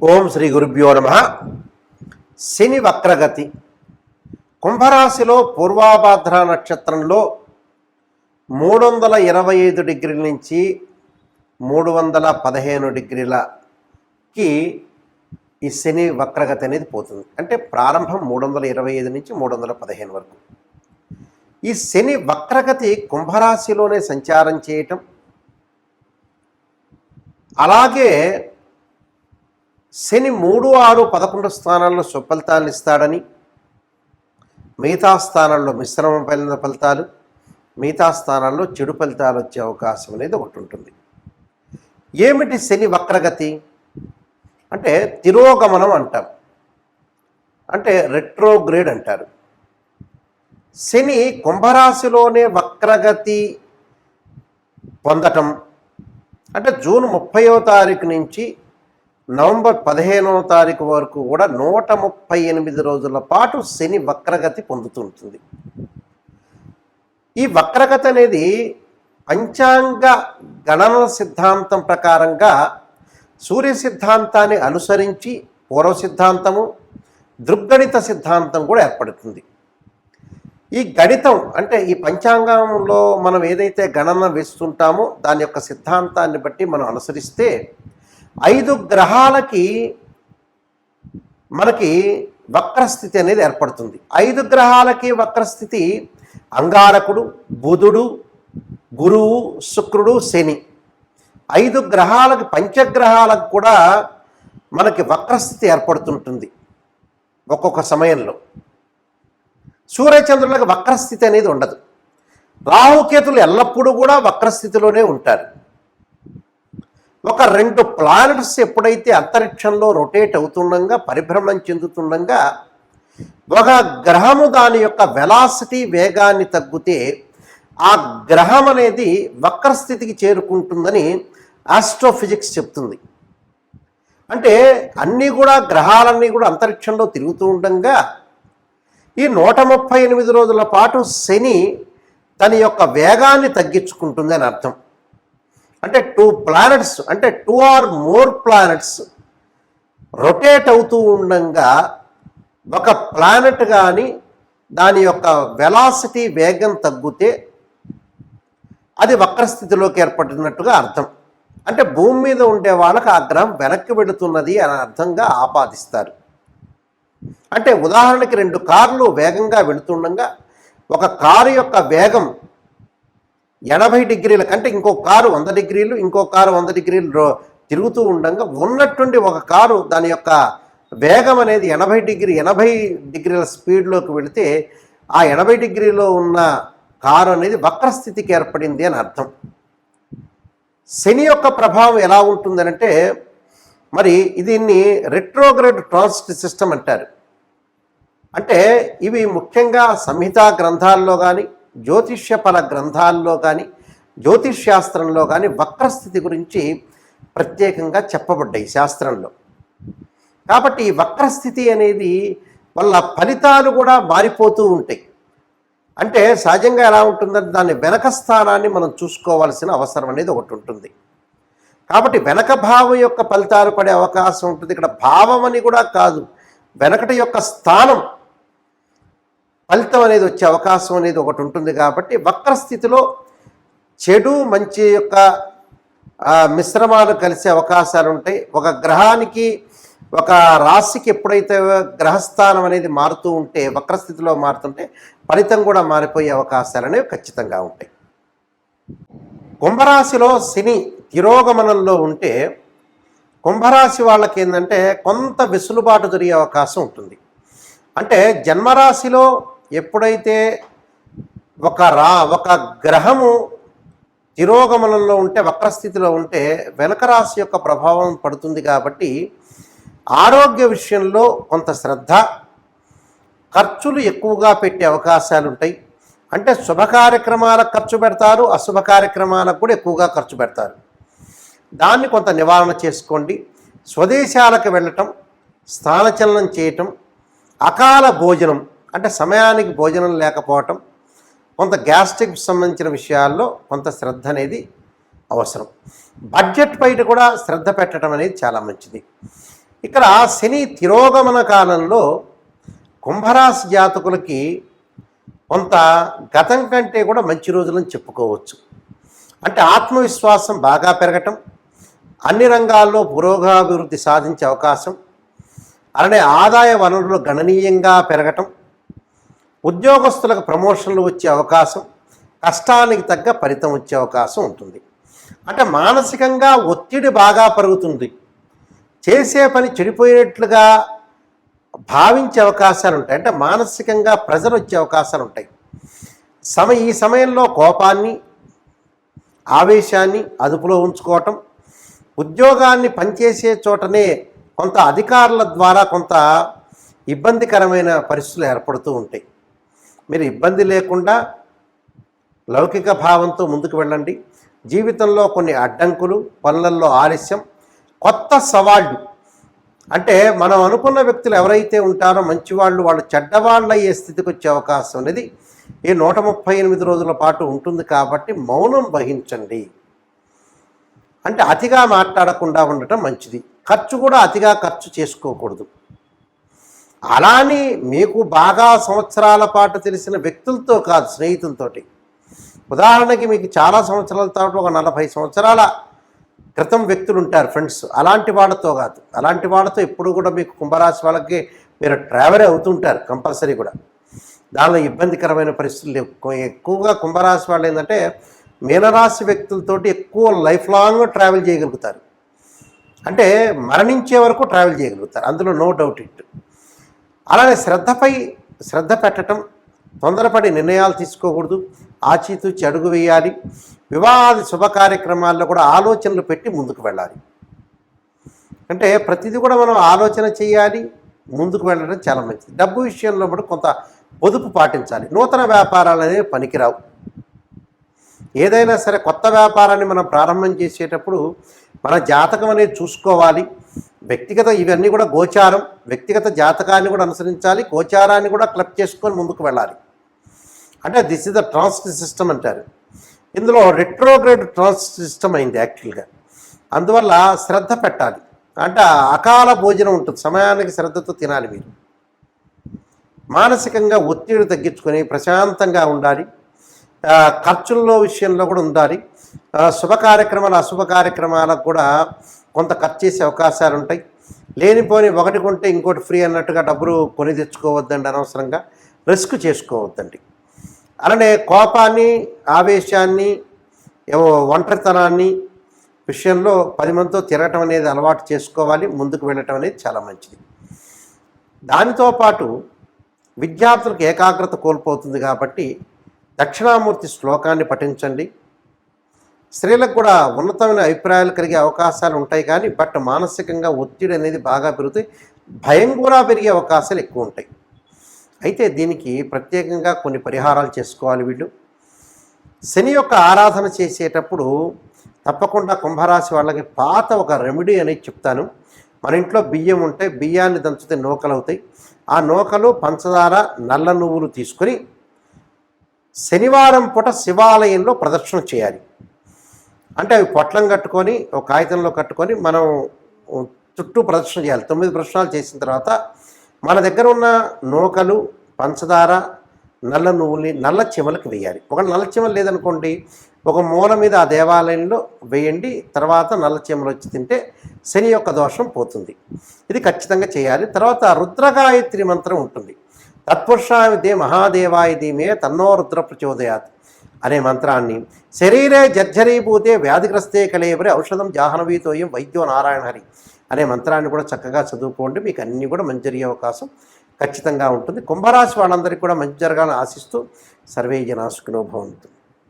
ఓం శ్రీ గురుభ్యో నమ. శని వక్రగతి కుంభరాశిలో పూర్వాభాద్ర నక్షత్రంలో 325 డిగ్రీల నుంచి 315 డిగ్రీలకి ఈ శని వక్రగతి అనేది పోతుంది. అంటే ప్రారంభం 325 నుంచి 315 వరకు. ఈ శని వక్రగతి కుంభరాశిలోనే సంచారం చేయటం, అలాగే శని 3, 6, 11 స్థానాల్లో సుఫలితాలను ఇస్తాడని, మిగతా స్థానాల్లో మిశ్రమమైన ఫలితాలు, మిగతా స్థానాల్లో చెడు ఫలితాలు వచ్చే అవకాశం అనేది ఒకటి ఉంటుంది. ఏమిటి శని వక్రగతి అంటే? తిరోగమనం అంటాం, అంటే రెట్రోగ్రేడ్ అంటారు. శని కుంభరాశిలోనే వక్రగతి పొందటం అంటే జూన్ 30వ తారీఖు నుంచి నవంబర్ 15వ తారీఖు వరకు కూడా 138 రోజుల పాటు శని వక్రగతి పొందుతుంటుంది. ఈ వక్రగతి అనేది పంచాంగ గణన సిద్ధాంతం ప్రకారంగా సూర్య సిద్ధాంతాన్ని అనుసరించి పూర్వ సిద్ధాంతము, దృగ్గణిత సిద్ధాంతం కూడా ఏర్పడుతుంది. ఈ గణితం అంటే ఈ పంచాంగంలో మనం ఏదైతే గణన వేస్తుంటామో దాని యొక్క సిద్ధాంతాన్ని బట్టి మనం అనుసరిస్తే 5 గ్రహాలకి మనకి వక్రస్థితి అనేది ఏర్పడుతుంది. 5 గ్రహాలకి వక్రస్థితి అంగారకుడు, బుధుడు, గురువు, శుక్రుడు, శని. 5 గ్రహాలకి, పంచగ్రహాలకు కూడా మనకి వక్రస్థితి ఏర్పడుతుంటుంది ఒక్కొక్క సమయంలో. సూర్యచంద్రులకు వక్రస్థితి అనేది ఉండదు. రాహుకేతులు ఎల్లప్పుడూ కూడా వక్రస్థితిలోనే ఉంటారు. ఒక 2 ప్లానెట్స్ ఎప్పుడైతే అంతరిక్షంలో రొటేట్ అవుతుండగా, పరిభ్రమణం చెందుతుండగా, ఒక గ్రహము దాని యొక్క వెలాసిటీ వేగాన్ని తగ్గితే ఆ గ్రహం అనేది వక్రస్థితికి చేరుకుంటుందని ఆస్ట్రోఫిజిక్స్ చెప్తుంది. అంటే అన్నీ కూడా గ్రహాలన్నీ కూడా అంతరిక్షంలో తిరుగుతూ ఉండగా ఈ 138 రోజుల పాటు శని తన యొక్క వేగాన్ని తగ్గించుకుంటుంది అని అర్థం. అంటే 2 ప్లానెట్స్, అంటే 2 or more ప్లానెట్స్ రొటేట్ అవుతూ ఉండగా ఒక ప్లానెట్ కానీ దాని యొక్క వెలాసిటీ వేగం తగ్గితే అది వక్రస్థితిలోకి ఏర్పడినట్టుగా అర్థం. అంటే భూమి మీద ఉండే వాళ్ళకి ఆ గ్రహం వెనక్కి వెళుతున్నది అని అర్థంగా ఆపాదిస్తారు. అంటే ఉదాహరణకి 2 కార్లు వేగంగా వెళుతుండగా ఒక కారు యొక్క వేగం 80 డిగ్రీల కంటే ఇంకో కారు 100 డిగ్రీలు, ఇంకో కారు 100 డిగ్రీలు తిరుగుతూ ఉండగా ఉన్నట్టుండి ఒక కారు దాని యొక్క వేగం అనేది 80 డిగ్రీల స్పీడ్లోకి వెళితే ఆ 80 డిగ్రీలో ఉన్న కారు అనేది వక్రస్థితికి ఏర్పడింది అని అర్థం. శని యొక్క ప్రభావం ఎలా ఉంటుందనంటే, మరి దీన్ని రెట్రోగ్రేడ్ ట్రాన్సిట్ సిస్టమ్ అంటారు. అంటే ఇవి ముఖ్యంగా సంహితా గ్రంథాల్లో కానీ, జ్యోతిష్యపర గ్రంథాల్లో కానీ, జ్యోతిష్శాస్త్రంలో కానీ వక్రస్థితి గురించి ప్రత్యేకంగా చెప్పబడ్డాయి శాస్త్రంలో. కాబట్టి ఈ వక్రస్థితి అనేది వల్ల ఫలితాలు కూడా మారిపోతూ ఉంటాయి. అంటే సహజంగా ఎలా ఉంటుందంటే దాని వెనక స్థానాన్ని మనం చూసుకోవాల్సిన అవసరం అనేది ఒకటి ఉంటుంది. కాబట్టి వెనక భావం యొక్క ఫలితాలు పడే అవకాశం ఉంటుంది. ఇక్కడ భావం అని కూడా కాదు, వెనకటి యొక్క స్థానం ఫలితం అనేది వచ్చే అవకాశం అనేది ఒకటి ఉంటుంది. కాబట్టి వక్రస్థితిలో చెడు మంచి యొక్క మిశ్రమాలు కలిసే అవకాశాలు ఉంటాయి. ఒక గ్రహానికి, ఒక రాశికి ఎప్పుడైతే గ్రహస్థానం అనేది మారుతూ ఉంటే, వక్రస్థితిలో మారుతుంటే ఫలితం కూడా మారిపోయే అవకాశాలు అనేవి ఖచ్చితంగా ఉంటాయి. కుంభరాశిలో శని తిరోగమనంలో ఉంటే కుంభరాశి వాళ్ళకి ఏంటంటే కొంత వెసులుబాటు జరిగే అవకాశం ఉంటుంది. అంటే జన్మరాశిలో ఎప్పుడైతే ఒక గ్రహము తిరోగమనంలో ఉంటే, వక్రస్థితిలో ఉంటే వెనక రాశి యొక్క ప్రభావం పడుతుంది. కాబట్టి ఆరోగ్య విషయంలో కొంత శ్రద్ధ, ఖర్చులు ఎక్కువగా పెట్టే అవకాశాలు ఉంటాయి. అంటే శుభ కార్యక్రమాలకు ఖర్చు పెడతారు, అశుభ కార్యక్రమాలకు కూడా ఎక్కువగా ఖర్చు పెడతారు. దాన్ని కొంత నివారణ చేసుకోండి. స్వదేశాలకు వెళ్ళటం, స్థానచలనం చేయటం, అకాల భోజనం అంటే సమయానికి భోజనం లేకపోవటం, కొంత గ్యాస్ట్రిక్ సంబంధించిన విషయాల్లో కొంత శ్రద్ధ అనేది అవసరం. బడ్జెట్ పైన కూడా శ్రద్ధ పెట్టడం అనేది చాలా మంచిది. ఇక్కడ శని తిరోగమన కాలంలో కుంభరాశి జాతకులకి కొంత గతం కంటే కూడా మంచి రోజులని చెప్పుకోవచ్చు. అంటే ఆత్మవిశ్వాసం బాగా పెరగటం, అన్ని రంగాల్లో పురోగాభివృద్ధి సాధించే అవకాశం, అలానే ఆదాయ వనరులు గణనీయంగా పెరగటం, ఉద్యోగస్తులకు ప్రమోషన్లు వచ్చే అవకాశం, కష్టానికి తగ్గ ఫలితం వచ్చే అవకాశం ఉంటుంది. అంటే మానసికంగా ఒత్తిడి బాగా పెరుగుతుంది, చేసే పని చెడిపోయినట్లుగా భావించే అవకాశాలు ఉంటాయి. అంటే మానసికంగా ప్రెజర్ వచ్చే అవకాశాలు ఉంటాయి. ఈ సమయంలో కోపాన్ని, ఆవేశాన్ని అదుపులో ఉంచుకోవటం, ఉద్యోగాన్ని పనిచేసే చోటనే కొంత అధికారుల ద్వారా కొంత ఇబ్బందికరమైన పరిస్థితులు ఏర్పడుతూ ఉంటాయి. మీరు ఇబ్బంది లేకుండా లౌకిక భావంతో ముందుకు వెళ్ళండి. జీవితంలో కొన్ని అడ్డంకులు, పనులలో ఆలస్యం, కొత్త సవాళ్ళు, అంటే మనం అనుకున్న వ్యక్తులు ఎవరైతే ఉంటారో మంచివాళ్ళు, వాళ్ళు చెడ్డవాళ్ళు అయ్యే స్థితికి వచ్చే అవకాశం అనేది ఈ 138 రోజుల పాటు ఉంటుంది. కాబట్టి మౌనం వహించండి. అంటే అతిగా మాట్లాడకుండా ఉండటం మంచిది. ఖర్చు కూడా అతిగా ఖర్చు చేసుకోకూడదు. అలాని మీకు బాగా సంవత్సరాల పాటు తెలిసిన వ్యక్తులతో కాదు, స్నేహితులతోటి. ఉదాహరణకి మీకు చాలా సంవత్సరాల తర్వాత ఒక 40 సంవత్సరాల క్రితం వ్యక్తులు ఉంటారు, ఫ్రెండ్స్. అలాంటి వాళ్ళతో కాదు. అలాంటి వాళ్ళతో ఎప్పుడు కూడా మీకు కుంభరాశి వాళ్ళకి మీరు ట్రావెల్ అవుతుంటారు కంపల్సరీ కూడా. దానిలో ఇబ్బందికరమైన పరిస్థితులు ఎక్కువగా కుంభరాశి వాళ్ళు ఏంటంటే మీనరాశి వ్యక్తులతోటి ఎక్కువ లైఫ్ లాంగ్ ట్రావెల్ చేయగలుగుతారు. అంటే మరణించే వరకు ట్రావెల్ చేయగలుగుతారు, అందులో నో డౌట్ ఇట్. అలానే శ్రద్ధ పెట్టడం, తొందరపడి నిర్ణయాలు తీసుకోకూడదు, ఆచితూచి అడుగు వేయాలి. వివాహాది శుభ కార్యక్రమాల్లో కూడా ఆలోచనలు పెట్టి ముందుకు వెళ్ళాలి. అంటే ప్రతిదీ కూడా మనం ఆలోచన చేయాలి, ముందుకు వెళ్ళడం చాలా మంచిది. డబ్బు విషయంలో కూడా కొంత పొదుపు పాటించాలి. నూతన వ్యాపారాలు అనేవి పనికిరావు. ఏదైనా సరే కొత్త వ్యాపారాన్ని మనం ప్రారంభం చేసేటప్పుడు మన జాతకం అనేది చూసుకోవాలి. వ్యక్తిగత ఇవన్నీ కూడా గోచారం, వ్యక్తిగత జాతకాన్ని కూడా అనుసరించాలి, గోచారాన్ని కూడా క్లబ్ చేసుకొని ముందుకు వెళ్ళాలి. అంటే this is the transit system అంటారు. ఇందులో రెట్రోగ్రేడ్ ట్రాన్సిట్ సిస్టమ్ అయింది యాక్చువల్గా. అందువల్ల శ్రద్ధ పెట్టాలి. అంటే అకాల భోజనం ఉంటుంది, సమయానికి శ్రద్ధతో తినాలి. మీరు మానసికంగా ఒత్తిడి తగ్గించుకొని ప్రశాంతంగా ఉండాలి. ఖర్చుల్లో విషయంలో కూడా ఉండాలి. శుభ కార్యక్రమాలు, అశుభ కార్యక్రమాలకు కూడా కొంత ఖర్చు చేసే అవకాశాలు ఉంటాయి. లేనిపోని ఒకటి కొంటే ఇంకోటి ఫ్రీ అన్నట్టుగా డబ్బులు కొని తెచ్చుకోవద్దండి, అనవసరంగా రిస్క్ చేసుకోవద్దండి. అలానే కోపాన్ని, ఆవేశాన్ని, ఒంటరితనాన్ని విషయంలో 10 మందితో తిరగటం అనేది అలవాటు చేసుకోవాలి. ముందుకు వెళ్ళటం అనేది చాలా మంచిది. దానితో పాటు విద్యార్థులకు ఏకాగ్రత కోల్పోతుంది కాబట్టి దక్షిణామూర్తి శ్లోకాన్ని పఠించండి. స్త్రీలకు కూడా ఉన్నతమైన అభిప్రాయాలు కలిగే అవకాశాలు ఉంటాయి, కానీ బట్ మానసికంగా ఒత్తిడి అనేది బాగా పెరుగుతాయి, భయం కూడా పెరిగే అవకాశాలు ఎక్కువ ఉంటాయి. అయితే దీనికి ప్రత్యేకంగా కొన్ని పరిహారాలు చేసుకోవాలి వీళ్ళు. శని యొక్క ఆరాధన చేసేటప్పుడు తప్పకుండా కుంభరాశి వాళ్ళకి పాత ఒక రెమెడీ అనేది చెప్తాను. మన ఇంట్లో బియ్యం ఉంటే బియ్యాన్ని దంచితే నూకలు అవుతాయి. ఆ నూకలు, పంచదార, నల్ల నువ్వులు తీసుకొని శనివారం పూట శివాలయంలో ప్రదక్షిణ చేయాలి. అంటే అవి పొట్లం కట్టుకొని ఒక కాగితంలో కట్టుకొని మనం చుట్టూ ప్రదక్షిణ చేయాలి. 9 ప్రదక్షిణాలు చేసిన తర్వాత మన దగ్గర ఉన్న నూకలు, పంచదార, నల్ల నువ్వుల్ని నల్ల చెమలకు వేయాలి. ఒక నల్ల చెమలు లేదనుకోండి, ఒక మూల మీద ఆ దేవాలయంలో వేయండి. తర్వాత నల్ల చెమలు వచ్చి తింటే శని యొక్క దోషం పోతుంది. ఇది ఖచ్చితంగా చేయాలి. తర్వాత రుద్రగాయత్రి మంత్రం ఉంటుంది. తత్పురుషాయ మహాదేవాయ ధీమే తన్నో రుద్ర ప్రచోదయాత్ అనే మంత్రాన్ని శరీరే జర్జరీభూతే వ్యాధిగ్రస్తే కలేవరి ఔషధం జాహ్నవీతోయం వైద్యో నారాయణ హరి అనే మంత్రాన్ని కూడా చక్కగా చదువుకోండి. మీకు అన్నీ కూడా మంచి జరిగే అవకాశం ఖచ్చితంగా ఉంటుంది. కుంభరాశి వాళ్ళందరికీ కూడా మంచి జరగాలని ఆశిస్తూ సర్వే జనా సుఖినో భవంతు.